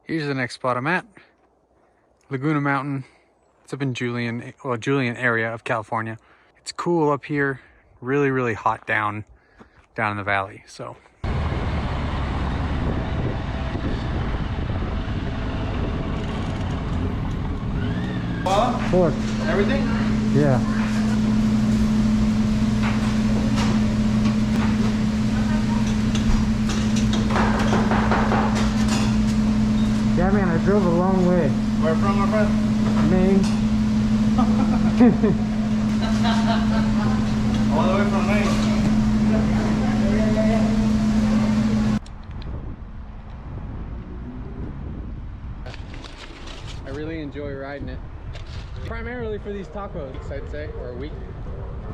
Here's the next spot I'm at. Laguna Mountain. It's up in Julian area of California. It's cool up here. Really, really hot down in the valley. So. Pork. Everything? Yeah. Yeah, man, I drove a long way. Where from, my friend? Maine. All the way from Maine. I really enjoy riding it. Primarily for these tacos, I'd say, or a week.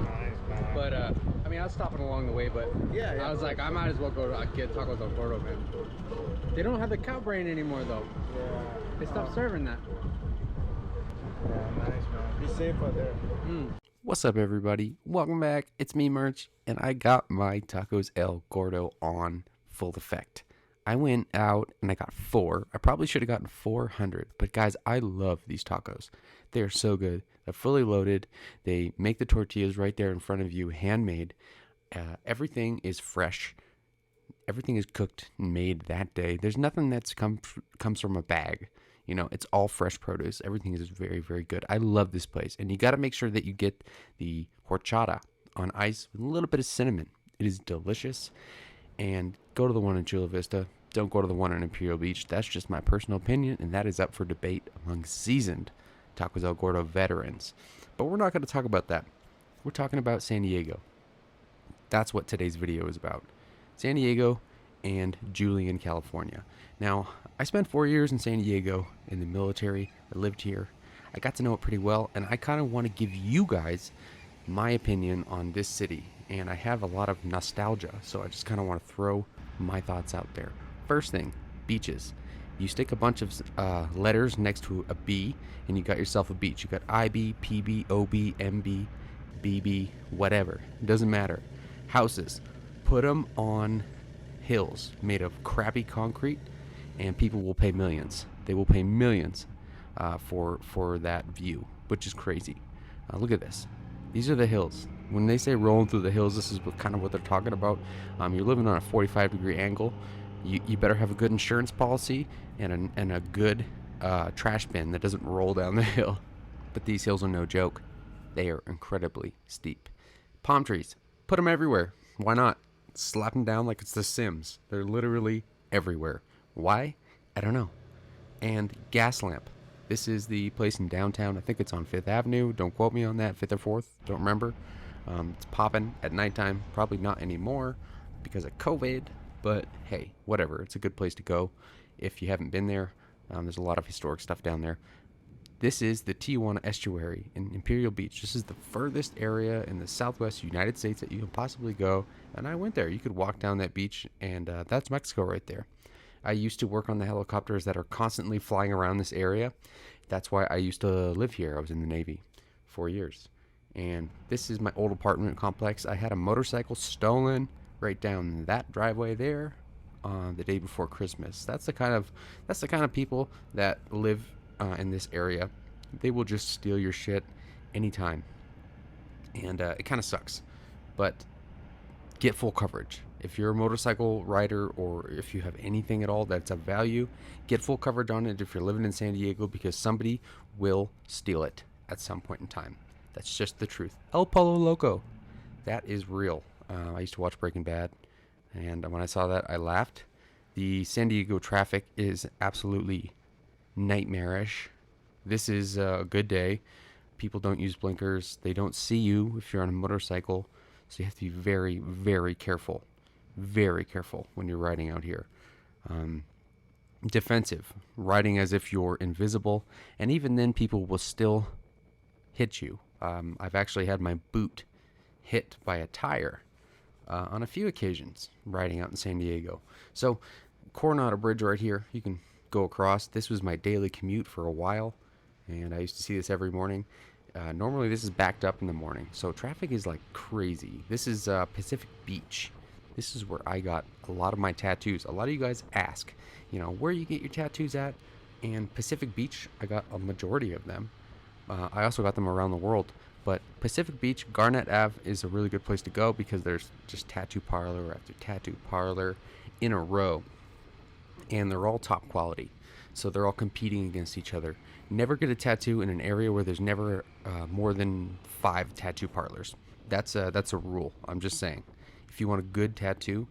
Nice, man. But I mean, I was stopping along the way, but Yeah, I was like, I might as well go to get tacos al gordo, man. They don't have the cow brain anymore, though. Yeah. They stopped serving that. Yeah, nice, man. Be safe out there. What's up, everybody? Welcome back. It's me, Merch, and I got my tacos El Gordo on full effect. I went out and I got 4. I probably should have gotten 400, but guys, I love these tacos. They are so good. They're fully loaded. They make the tortillas right there in front of you, handmade. Everything is fresh. Everything is cooked and made that day. There's nothing that's comes from a bag. You know, it's all fresh produce. Everything is very, very good. I love this place. And you got to make sure that you get the horchata on ice with a little bit of cinnamon. It is delicious. And go to the one in Chula Vista. Don't go to the one in Imperial Beach. That's just my personal opinion, and that is up for debate among seasoned Tacos El Gordo veterans. But we're not going to talk about that. We're talking about San Diego. That's what today's video is about. San Diego and Julian, California. Now, I spent 4 years in San Diego in the military. I lived here. I got to know it pretty well, and I kind of want to give you guys my opinion on this city. And I have a lot of nostalgia, so I just kind of want to throw my thoughts out there. First thing, beaches. You stick a bunch of letters next to a B, and you got yourself a beach. You got IB, PB, OB, MB, BB, whatever. It doesn't matter. Houses. Put them on hills made of crappy concrete, and people will pay millions. They will pay millions for that view, which is crazy. Look at this. These are the hills. When they say rolling through the hills, this is kind of what they're talking about. You're living on a 45-degree angle. You better have a good insurance policy and a good trash bin that doesn't roll down the hill. But these hills are no joke. They are incredibly steep. Palm trees. Put them everywhere. Why not? Slap them down like it's The Sims. They're literally everywhere. Why? I don't know. And gas lamp. This is the place in downtown. I think it's on 5th Avenue. Don't quote me on that. 5th or 4th. Don't remember. It's popping at nighttime. Probably not anymore because of COVID. But hey, whatever. It's a good place to go if you haven't been there. There's a lot of historic stuff down there. This is the Tijuana Estuary in Imperial Beach. This is the furthest area in the southwest United States that you can possibly go. And I went there. You could walk down that beach, and that's Mexico right there. I used to work on the helicopters that are constantly flying around this area. That's why I used to live here. I was in the Navy 4 years. And this is my old apartment complex. I had a motorcycle stolen right down that driveway there on the day before Christmas. That's the kind of people that live in this area. They will just steal your shit anytime. And it kind of sucks. But get full coverage. If you're a motorcycle rider or if you have anything at all that's of value, get full coverage on it if you're living in San Diego, because somebody will steal it at some point in time. That's just the truth. El Polo Loco. That is real. I used to watch Breaking Bad, and when I saw that, I laughed. The San Diego traffic is absolutely nightmarish. This is a good day. People don't use blinkers. They don't see you if you're on a motorcycle, so you have to be very, very careful. Very careful when you're riding out here. Defensive. Riding as if you're invisible, and even then people will still hit you. I've actually had my boot hit by a tire on a few occasions riding out in San Diego. So Coronado Bridge right here, you can go across. This was my daily commute for a while, and I used to see this every morning. Normally this is backed up in the morning, so traffic is like crazy. This is Pacific Beach. This is where I got a lot of my tattoos. A lot of you guys ask, where you get your tattoos at. And Pacific Beach, I got a majority of them. I also got them around the world. But Pacific Beach, Garnet Ave is a really good place to go because there's just tattoo parlor after tattoo parlor in a row. And they're all top quality. So they're all competing against each other. Never get a tattoo in an area where there's never more than 5 tattoo parlors. That's a rule. I'm just saying. If you want a good tattoo,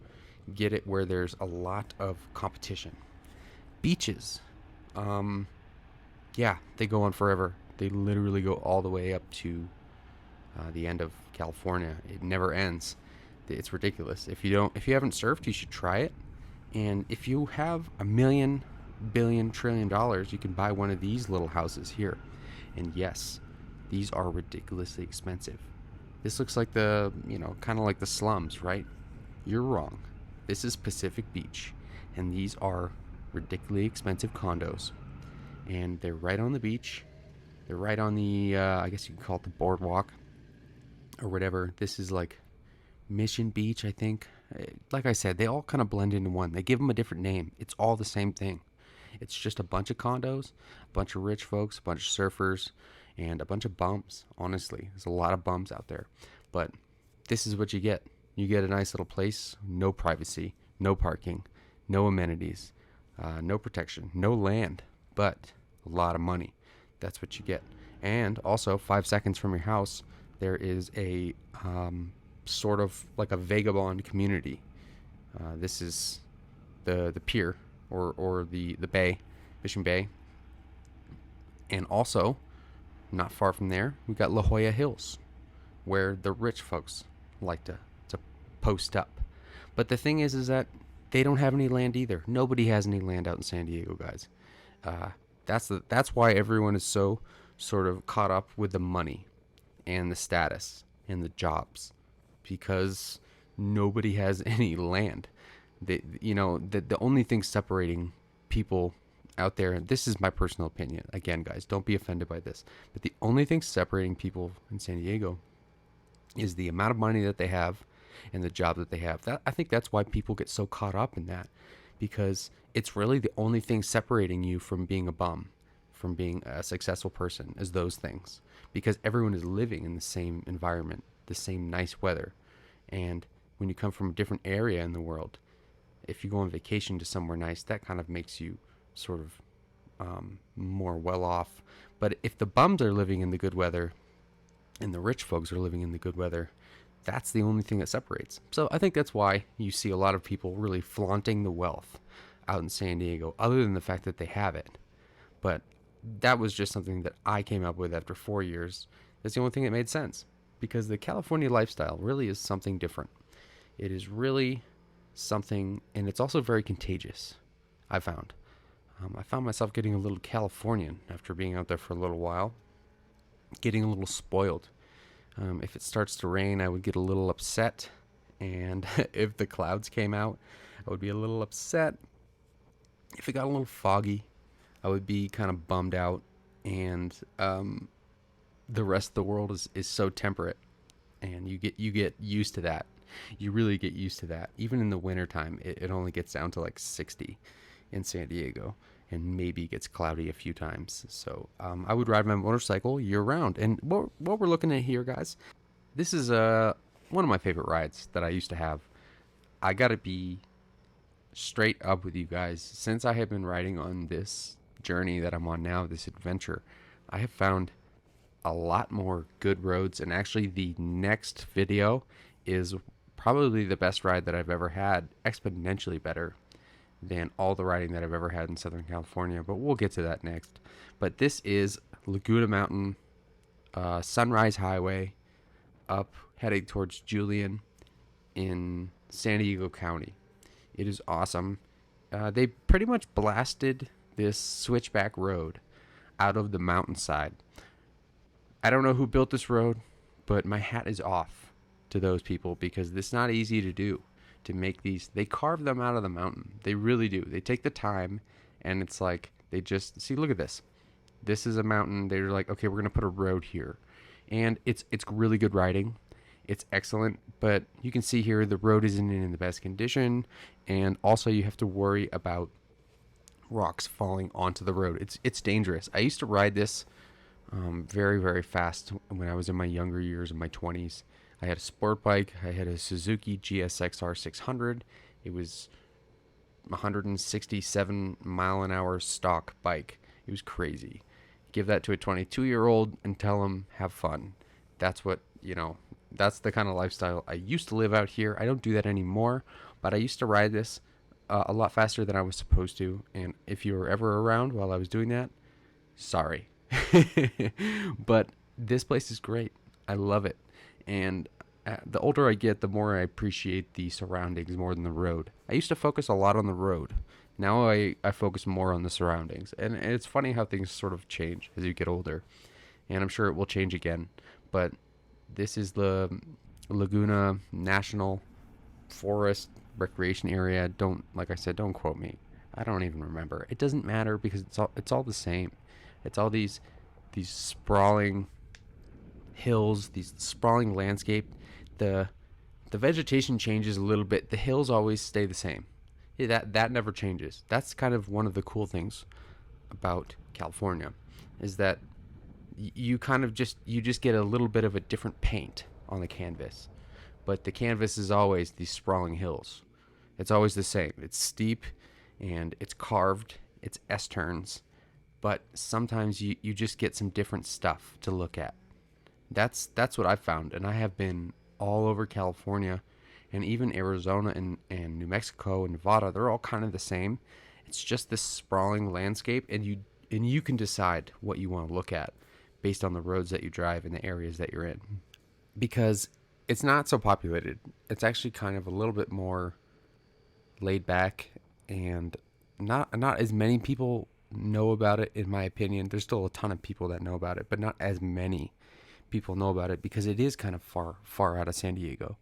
get it where there's a lot of competition. Beaches. Yeah, they go on forever. They literally go all the way up to the end of California. It never ends. It's ridiculous. If you haven't surfed, you should try it. And if you have $1 million, billion, trillion, you can buy one of these little houses here. And yes, these are ridiculously expensive. This looks like kind of like the slums, right? You're wrong. This is Pacific Beach, and these are ridiculously expensive condos. And they're right on the beach. They're right on the, I guess you could call it the boardwalk or whatever. This is like Mission Beach, I think. Like I said, they all kind of blend into one. They give them a different name. It's all the same thing. It's just a bunch of condos, a bunch of rich folks, a bunch of surfers, and a bunch of bums. Honestly, there's a lot of bums out there. But this is what you get. You get a nice little place, no privacy, no parking, no amenities, no protection, no land, but a lot of money. That's what you get. And also, 5 seconds from your house, there is a sort of like a vagabond community. This is the pier or the bay, Mission Bay. And also, not far from there, we got La Jolla Hills, where the rich folks like to post up. But the thing is that they don't have any land either. Nobody has any land out in San Diego, guys. That's why everyone is so sort of caught up with the money and the status and the jobs, because nobody has any land. The only thing separating people out there, and this is my personal opinion, again, guys, don't be offended by this, but the only thing separating people in San Diego is the amount of money that they have and the job that they have. I think that's why people get so caught up in that, because it's really the only thing separating you from being a bum, from being a successful person, is those things, because everyone is living in the same environment, the same nice weather. And when you come from a different area in the world, if you go on vacation to somewhere nice, that kind of makes you sort of more well off. But if the bums are living in the good weather and the rich folks are living in the good weather, that's the only thing that separates. So I think that's why you see a lot of people really flaunting the wealth out in San Diego, other than the fact that they have it. But that was just something that I came up with after 4 years. That's the only thing that made sense, because the California lifestyle really is something different. It is really something, and it's also very contagious, I found. I found myself getting a little Californian after being out there for a little while, getting a little spoiled. If it starts to rain, I would get a little upset, and if the clouds came out, I would be a little upset. If it got a little foggy, I would be kind of bummed out, and the rest of the world is so temperate, and you get used to that. You really get used to that. Even in the wintertime, it only gets down to like 60 in San Diego, and maybe gets cloudy a few times. So I would ride my motorcycle year round. And what we're looking at here, guys, this is one of my favorite rides that I used to have. I gotta be straight up with you guys. Since I have been riding on this journey that I'm on now, this adventure, I have found a lot more good roads. And actually, the next video is probably the best ride that I've ever had, exponentially better than all the riding that I've ever had in Southern California, but we'll get to that next. But this is Laguna Mountain, Sunrise Highway, up heading towards Julian in San Diego County. It is awesome. They pretty much blasted this switchback road out of the mountainside. I don't know who built this road, but my hat is off to those people, because it's not easy to do. To make these, they carve them out of the mountain. They really do. They take the time, and it's like they just see. Look at this. This is a mountain. They're like, okay, we're gonna put a road here, and it's really good riding. it's excellent. But you can see here the road isn't in the best condition, and also you have to worry about rocks falling onto the road. It's dangerous. I used to ride this very, very fast when I was in my younger years, in my 20s. I had a sport bike. I had a Suzuki GSX-R 600. It was 167 mile an hour stock bike. It was crazy. Give that to a 22-year-old and tell him have fun. That's what, that's the kind of lifestyle I used to live out here. I don't do that anymore, but I used to ride this a lot faster than I was supposed to. And if you were ever around while I was doing that, sorry. But this place is great. I love it. And the older I get, the more I appreciate the surroundings more than the road. I used to focus a lot on the road. Now I focus more on the surroundings. And it's funny how things sort of change as you get older. And I'm sure it will change again. But this is the Laguna National Forest Recreation Area. Like I said, don't quote me. I don't even remember. It doesn't matter because it's all the same. It's all these sprawling hills, these sprawling landscape. The vegetation changes a little bit. The hills always stay the same. That never changes. That's kind of one of the cool things about California, is that you just get a little bit of a different paint on the canvas, but the canvas is always these sprawling hills. It's always the same. It's steep and it's carved. It's S-turns, but sometimes you just get some different stuff to look at. That's what I've found, and I have been all over California, and even Arizona and New Mexico and Nevada. They're all kind of the same. It's just this sprawling landscape, and you can decide what you want to look at based on the roads that you drive and the areas that you're in, because it's not so populated. It's actually kind of a little bit more laid back, and not as many people know about it, in my opinion. There's still a ton of people that know about it, but not as many people know about it because it is kind of far out of San Diego,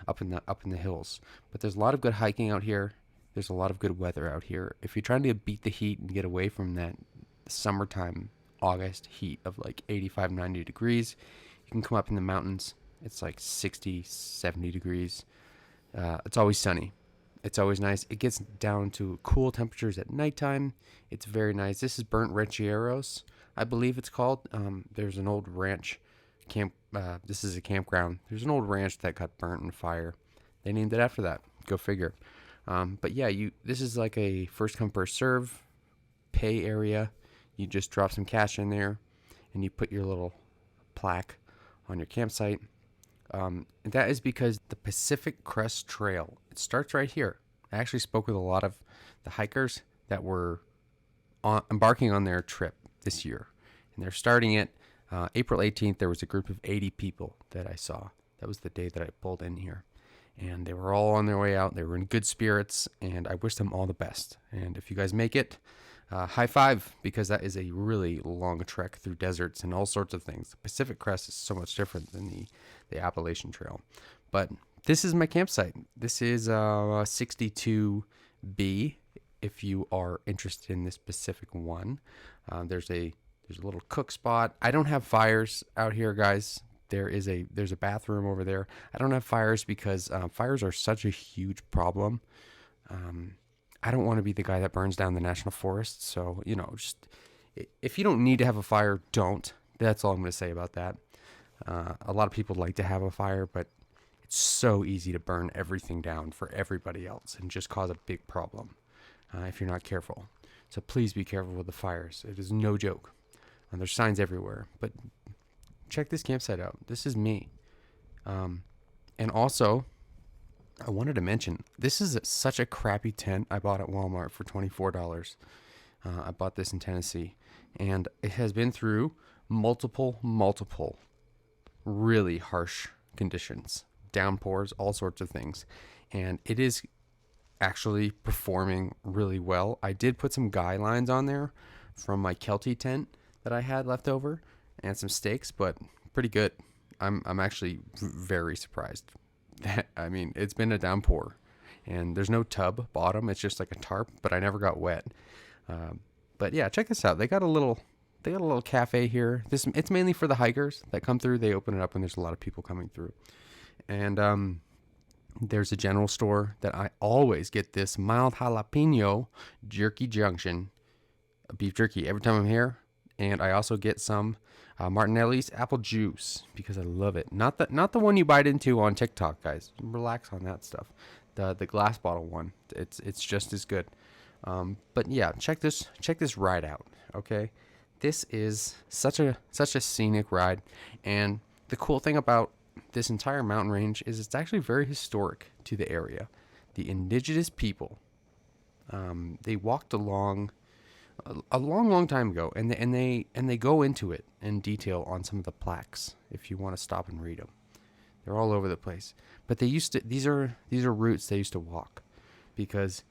up in the hills. But there's a lot of good hiking out here. There's a lot of good weather out here. If you're trying to beat the heat and get away from that summertime August heat of like 85, 90 degrees, you can come up in the mountains. It's like 60, 70 degrees. It's always sunny. It's always nice. It gets down to cool temperatures at nighttime. It's very nice. This is Burnt Rancheros, I believe it's called. There's an old ranch camp. This is a campground. There's an old ranch that got burnt in fire. They named it after that. Go figure. But yeah, this is like a first come first serve pay area. You just drop some cash in there, and you put your little plaque on your campsite. And that is because the Pacific Crest Trail, it starts right here. I actually spoke with a lot of the hikers that were embarking on their trip this year, and they're starting it April 18th. There was a group of 80 people that I saw. That was the day that I pulled in here, and they were all on their way out. They were in good spirits, and I wish them all the best. And if you guys make it, high five, because that is a really long trek through deserts and all sorts of things. The Pacific Crest is so much different than the Appalachian Trail. But this is my campsite. This is 62B, if you are interested in this specific one. There's a little cook spot. I don't have fires out here, guys. There's a bathroom over there. I don't have fires because fires are such a huge problem. I don't want to be the guy that burns down the national forest. So, just if you don't need to have a fire, don't. That's all I'm going to say about that. A lot of people like to have a fire, but it's so easy to burn everything down for everybody else and just cause a big problem if you're not careful. So please be careful with the fires. It is no joke. And there's signs everywhere. But check this campsite out. This is me. And also, I wanted to mention, this is such a crappy tent I bought at Walmart for $24. I bought this in Tennessee, and it has been through multiple really harsh conditions, downpours, all sorts of things, and it is actually performing really well. I did put some guy lines on there from my Kelty tent that I had left over and some stakes, but pretty good. I'm actually very surprised. I mean, it's been a downpour, and there's no tub bottom. It's just like a tarp, but I never got wet. But yeah, check this out. They got a little cafe here. It's mainly for the hikers that come through. They open it up when there's a lot of people coming through. And there's a general store that I always get this mild jalapeno jerky junction beef jerky every time I'm here. And I also get some Martinelli's apple juice because I love it. Not the one you bite into on TikTok, guys. Relax on that stuff. The glass bottle one. It's just as good. But yeah, check this ride out. Okay, this is such a scenic ride, and the cool thing about this entire mountain range is it's actually very historic to the area. The indigenous people, they walked along a long time ago, and they go into it in detail on some of the plaques if you want to stop and read them. They're all over the place, but they used to. These are routes they used to walk because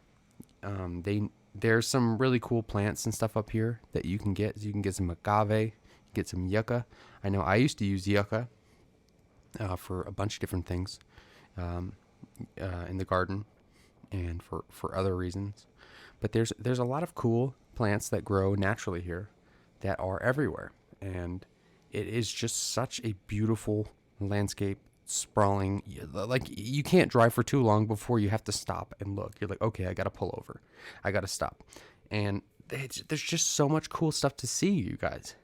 there's some really cool plants and stuff up here that you can get. You can get some agave, get some yucca. I know I used to use yucca for a bunch of different things in the garden and for other reasons. But there's a lot of cool plants that grow naturally here that are everywhere, and it is just such a beautiful landscape, sprawling. Like, you can't drive for too long before you have to stop and look. You're like, okay, I gotta pull over, I gotta stop. And there's just so much cool stuff to see, you guys.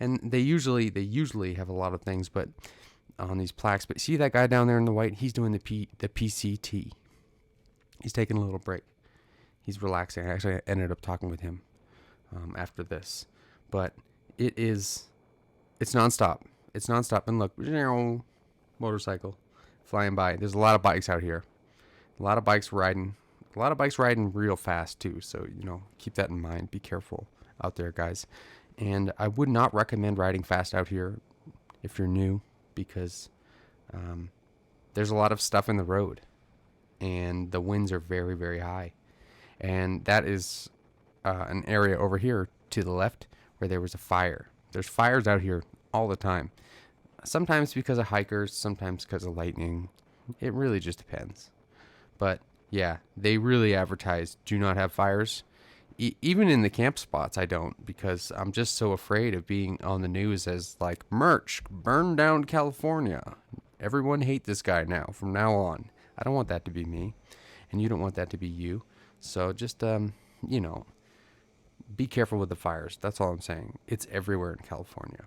And they usually have a lot of things, but on these plaques. But see that guy down there in the white? He's doing the PCT. He's taking a little break. He's relaxing. Actually, I ended up talking with him after this. But it's nonstop. It's nonstop. And look, motorcycle flying by. There's a lot of bikes out here. A lot of bikes riding. A lot of bikes riding real fast too. So, keep that in mind. Be careful out there, guys. And I would not recommend riding fast out here if you're new, because there's a lot of stuff in the road, and the winds are very, very high. And that is an area over here to the left where there was a fire. There's fires out here all the time. Sometimes because of hikers, sometimes because of lightning. It really just depends. But yeah, they really advertise do not have fires. Even in the camp spots, I don't, because I'm just so afraid of being on the news as like, merch, burn down California. Everyone hate this guy now, from now on. I don't want that to be me, and you don't want that to be you. So just, be careful with the fires. That's all I'm saying. It's everywhere in California.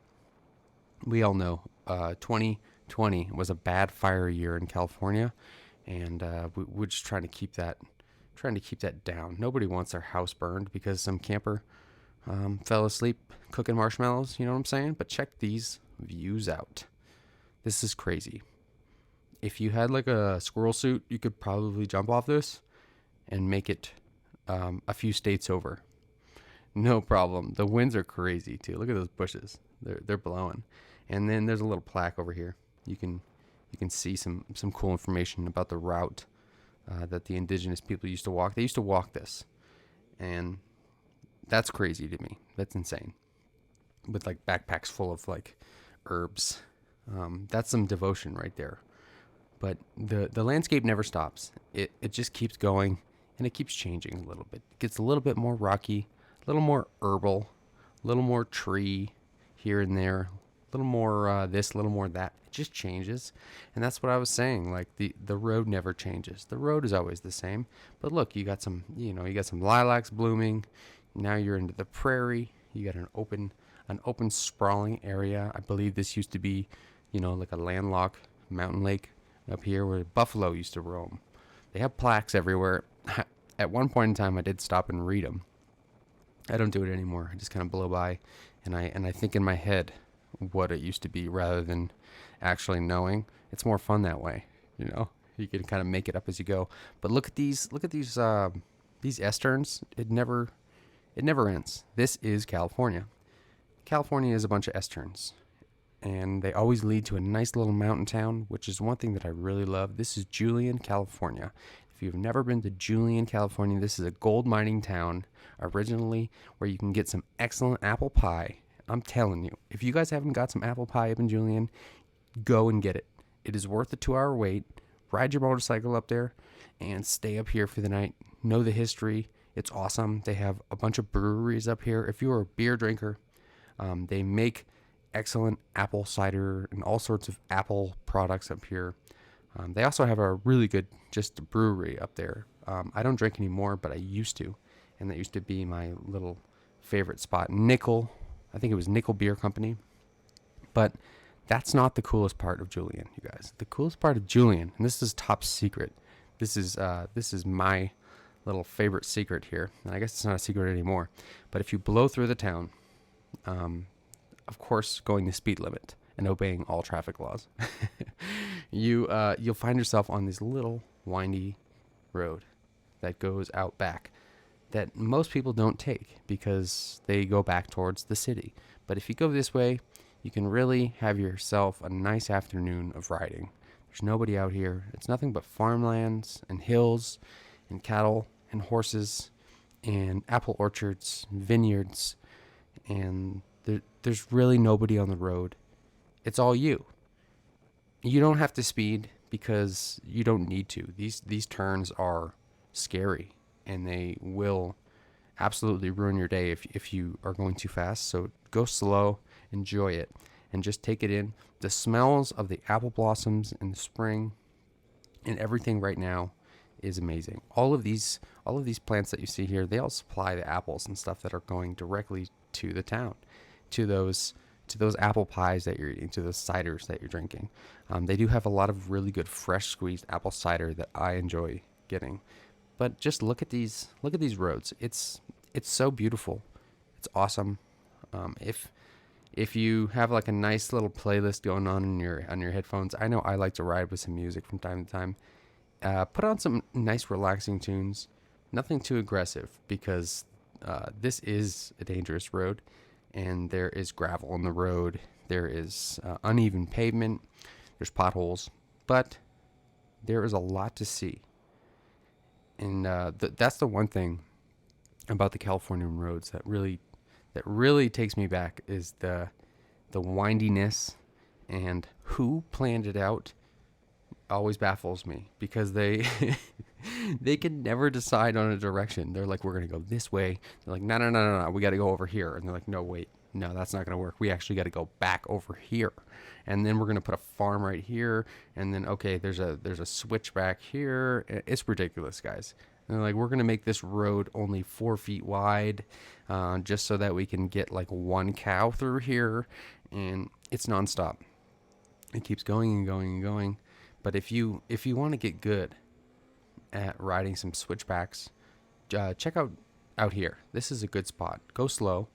We all know 2020 was a bad fire year in California, and we're just trying to keep that down. Nobody wants their house burned because some camper fell asleep cooking marshmallows. You know what I'm saying? But check these views out. This is crazy. If you had like a squirrel suit, you could probably jump off this and make it a few states over. No problem. The winds are crazy too. Look at those bushes. They're blowing. And then there's a little plaque over here. You can see some cool information about the route that the indigenous people used to walk. They used to walk this, and that's crazy to me. That's insane. With like backpacks full of like herbs. That's some devotion right there. But the landscape never stops. It just keeps going, and it keeps changing a little bit. It gets a little bit more rocky, a little more herbal, a little more tree here and there, a little more this, a little more that. It just changes. And that's what I was saying. Like the road never changes. The road is always the same. But look, you got some lilacs blooming. Now you're into the prairie. You got an open sprawling area. I believe this used to be, like a landlocked mountain lake up here where buffalo used to roam. They have plaques everywhere. At one point in time, I did stop and read them. I don't do it anymore. I just kind of blow by, and I think in my head what it used to be rather than actually knowing. It's more fun that way, You can kind of make it up as you go. But look at these esterns. It never ends. This is California. California is a bunch of esterns, and they always lead to a nice little mountain town, which is one thing that I really love. This is Julian, California. If you've never been to Julian, California, this is a gold mining town originally where you can get some excellent apple pie. I'm telling you, if you guys haven't got some apple pie up in Julian, go and get it. It is worth the 2-hour wait. Ride your motorcycle up there and stay up here for the night. Know the history. It's awesome. They have a bunch of breweries up here. If you're a beer drinker, they make excellent apple cider and all sorts of apple products up here. They also have a really good just brewery up there. I don't drink anymore, but I used to, and that used to be my little favorite spot. Nickel, I think it was Nickel Beer Company. But that's not the coolest part of Julian, you guys. The coolest part of Julian, and this is top secret. This is my little favorite secret here. And I guess it's not a secret anymore. But if you blow through the town, of course, going the speed limit and obeying all traffic laws, you'll find yourself on this little windy road that goes out back that most people don't take because they go back towards the city. But if you go this way, you can really have yourself a nice afternoon of riding. There's nobody out here. It's nothing but farmlands and hills and cattle and horses and apple orchards and vineyards, and there's really nobody on the road. It's all you. You don't have to speed because you don't need to. These turns are scary, and they will absolutely ruin your day if you are going too fast. So go slow, enjoy it, and just take it in. The smells of the apple blossoms in the spring and everything right now is amazing. All of these plants that you see here, they all supply the apples and stuff that are going directly to the town, to those apple pies that you're eating, to those ciders that you're drinking. They do have a lot of really good fresh squeezed apple cider that I enjoy getting. But just look at these roads. It's so beautiful. It's awesome. If you have like a nice little playlist going on in your headphones, I know I like to ride with some music from time to time. Put on some nice relaxing tunes. Nothing too aggressive because this is a dangerous road, and there is gravel on the road. There is uneven pavement. There's potholes, but there is a lot to see. And that's the one thing about the Californian roads that really takes me back is the windiness, and who planned it out always baffles me because they can never decide on a direction. They're like, we're going to go this way. They're like, no, we got to go over here. And they're like, no, wait, no, that's not going to work. We actually got to go back over here. And then we're going to put a farm right here. And then, okay, there's a switch back here. It's ridiculous, guys. And they're like, we're going to make this road only 4 feet wide just so that we can get like one cow through here. And it's nonstop. It keeps going and going and going. But if you want to get good at riding some switchbacks, check out here. This is a good spot. Go slow,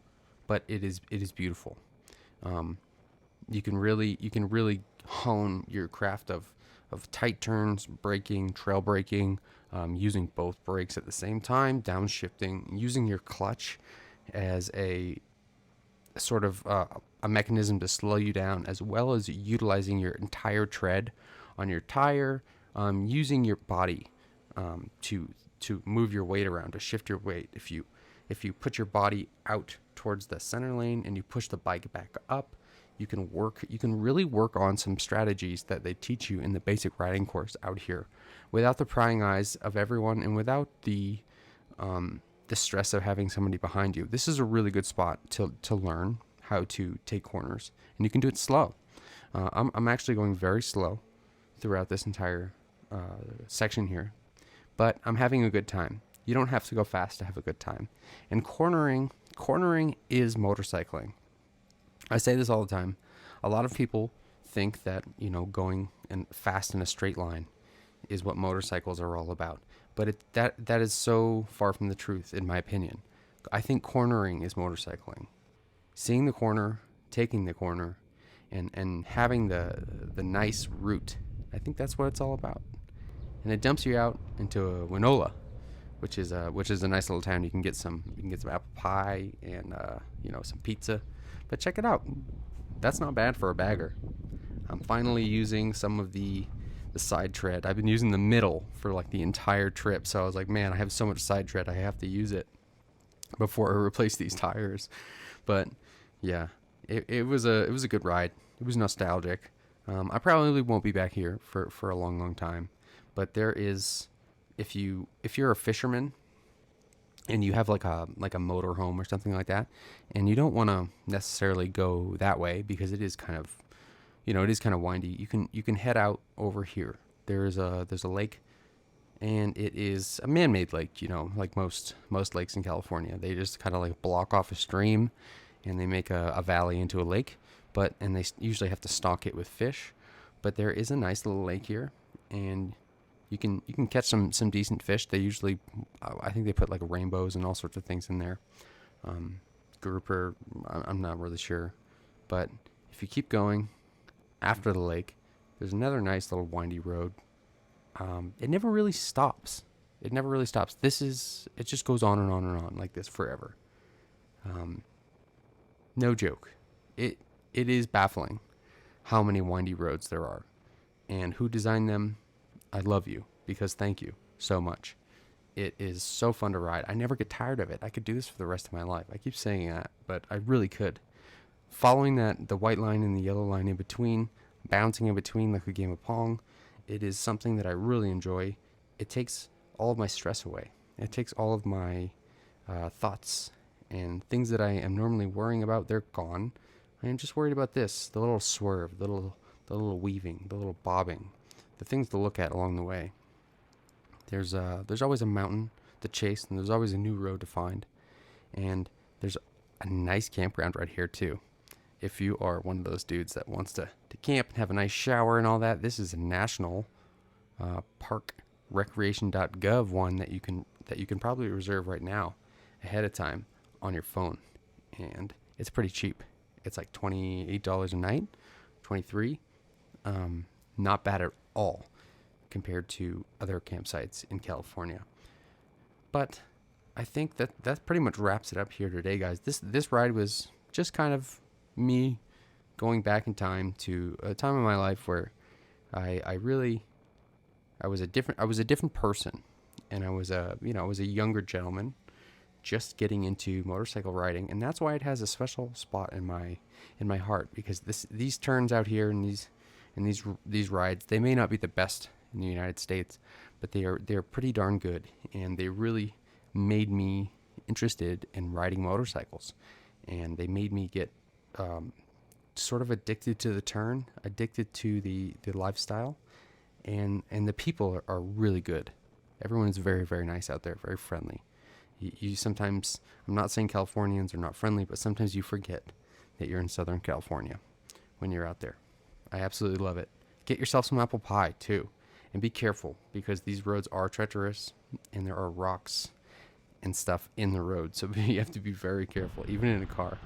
but it is beautiful. You can really hone your craft of tight turns, braking, trail braking, using both brakes at the same time, downshifting, using your clutch as a sort of a mechanism to slow you down, as well as utilizing your entire tread on your tire, using your body to move your weight around, to shift your weight. If you put your body out towards the center lane and you push the bike back up, you can really work on some strategies that they teach you in the basic riding course out here, without the prying eyes of everyone and without the stress of having somebody behind you. This is a really good spot to learn how to take corners, and you can do it slow. I'm actually going very slow throughout this entire section here, but I'm having a good time. You don't have to go fast to have a good time. And cornering is motorcycling. I say this all the time. A lot of people think that, going fast in a straight line is what motorcycles are all about. But that is so far from the truth, in my opinion. I think cornering is motorcycling. Seeing the corner, taking the corner, and having the nice route. I think that's what it's all about. And it dumps you out into a Winola, which is a nice little town. You can get some apple pie and some pizza. But check it out. That's not bad for a bagger. I'm finally using some of the side tread. I've been using the middle for like the entire trip. So I was like, man, I have so much side tread. I have to use it before I replace these tires. But yeah, it was a good ride. It was nostalgic. I probably won't be back here for a long, long time. But there is, if you're a fisherman, and you have like a motor home or something like that, and you don't want to necessarily go that way because it is kind of, it is kind of windy. You can head out over here. There's a lake, and it is a man-made lake, like most lakes in California. They just kind of like block off a stream, and they make a valley into a lake, and they usually have to stock it with fish. But there is a nice little lake here, and you can catch some decent fish. They usually, I think they put like rainbows and all sorts of things in there. Grouper, I'm not really sure. But if you keep going after the lake, there's another nice little windy road. It never really stops. It just goes on and on and on like this forever. No joke. It is baffling how many windy roads there are. And who designed them, I love you, because thank you so much. It is so fun to ride. I never get tired of it. I could do this for the rest of my life. I keep saying that, but I really could. Following the white line and the yellow line in between, bouncing in between like a game of Pong, it is something that I really enjoy. It takes all of my stress away. It takes all of my thoughts and things that I am normally worrying about. They're gone. I am just worried about this, the little swerve, the little weaving, the little bobbing, the things to look at along the way. There's always a mountain to chase, and there's always a new road to find. And there's a nice campground right here too. If you are one of those dudes that wants to camp and have a nice shower and all that, this is a national park recreation.gov one that you can probably reserve right now ahead of time on your phone. And it's pretty cheap. It's like $28 a night, $23. Not bad at all compared to other campsites in California. But I think that pretty much wraps it up here today, guys. This ride was just kind of me going back in time to a time in my life where I was a different person, and I was a younger gentleman just getting into motorcycle riding, and that's why it has a special spot in my heart, because these turns out here and these rides, they may not be the best in the United States, but they're pretty darn good, and they really made me interested in riding motorcycles, and they made me get sort of addicted to the turn, addicted to the lifestyle, and the people are really good. Everyone is very, very nice out there, very friendly. You sometimes, I'm not saying Californians are not friendly, but sometimes you forget that you're in Southern California when you're out there. I absolutely love it. Get yourself some apple pie too, and be careful, because these roads are treacherous and there are rocks and stuff in the road, so you have to be very careful, even in a car.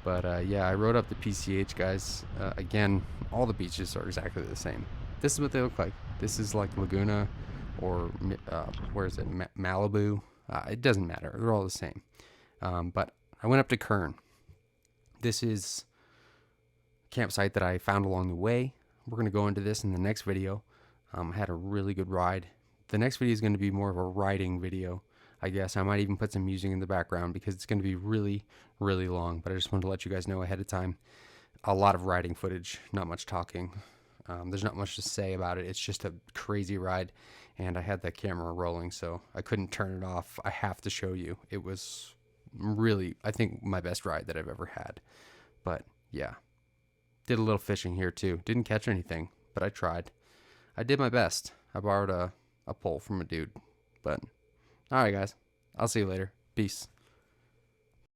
But yeah, I rode up the PCH, guys. Again, all the beaches are exactly the same. This is what they look like. This is like Laguna, or where is it, Malibu? It doesn't matter. They're all the same. But I went up to Kern. This is a campsite that I found along the way. We're going to go into this in the next video. I had a really good ride. The next video is going to be more of a riding video, I guess. I might even put some music in the background because it's going to be really, really long. But I just wanted to let you guys know ahead of time. A lot of riding footage, not much talking. There's not much to say about it. It's just a crazy ride. And I had the camera rolling, so I couldn't turn it off. I have to show you. It was really, I think, my best ride that I've ever had. But yeah, did a little fishing here too. Didn't catch anything, but I tried. I did my best. I borrowed a pole from a dude. But all right, guys, I'll see you later. Peace.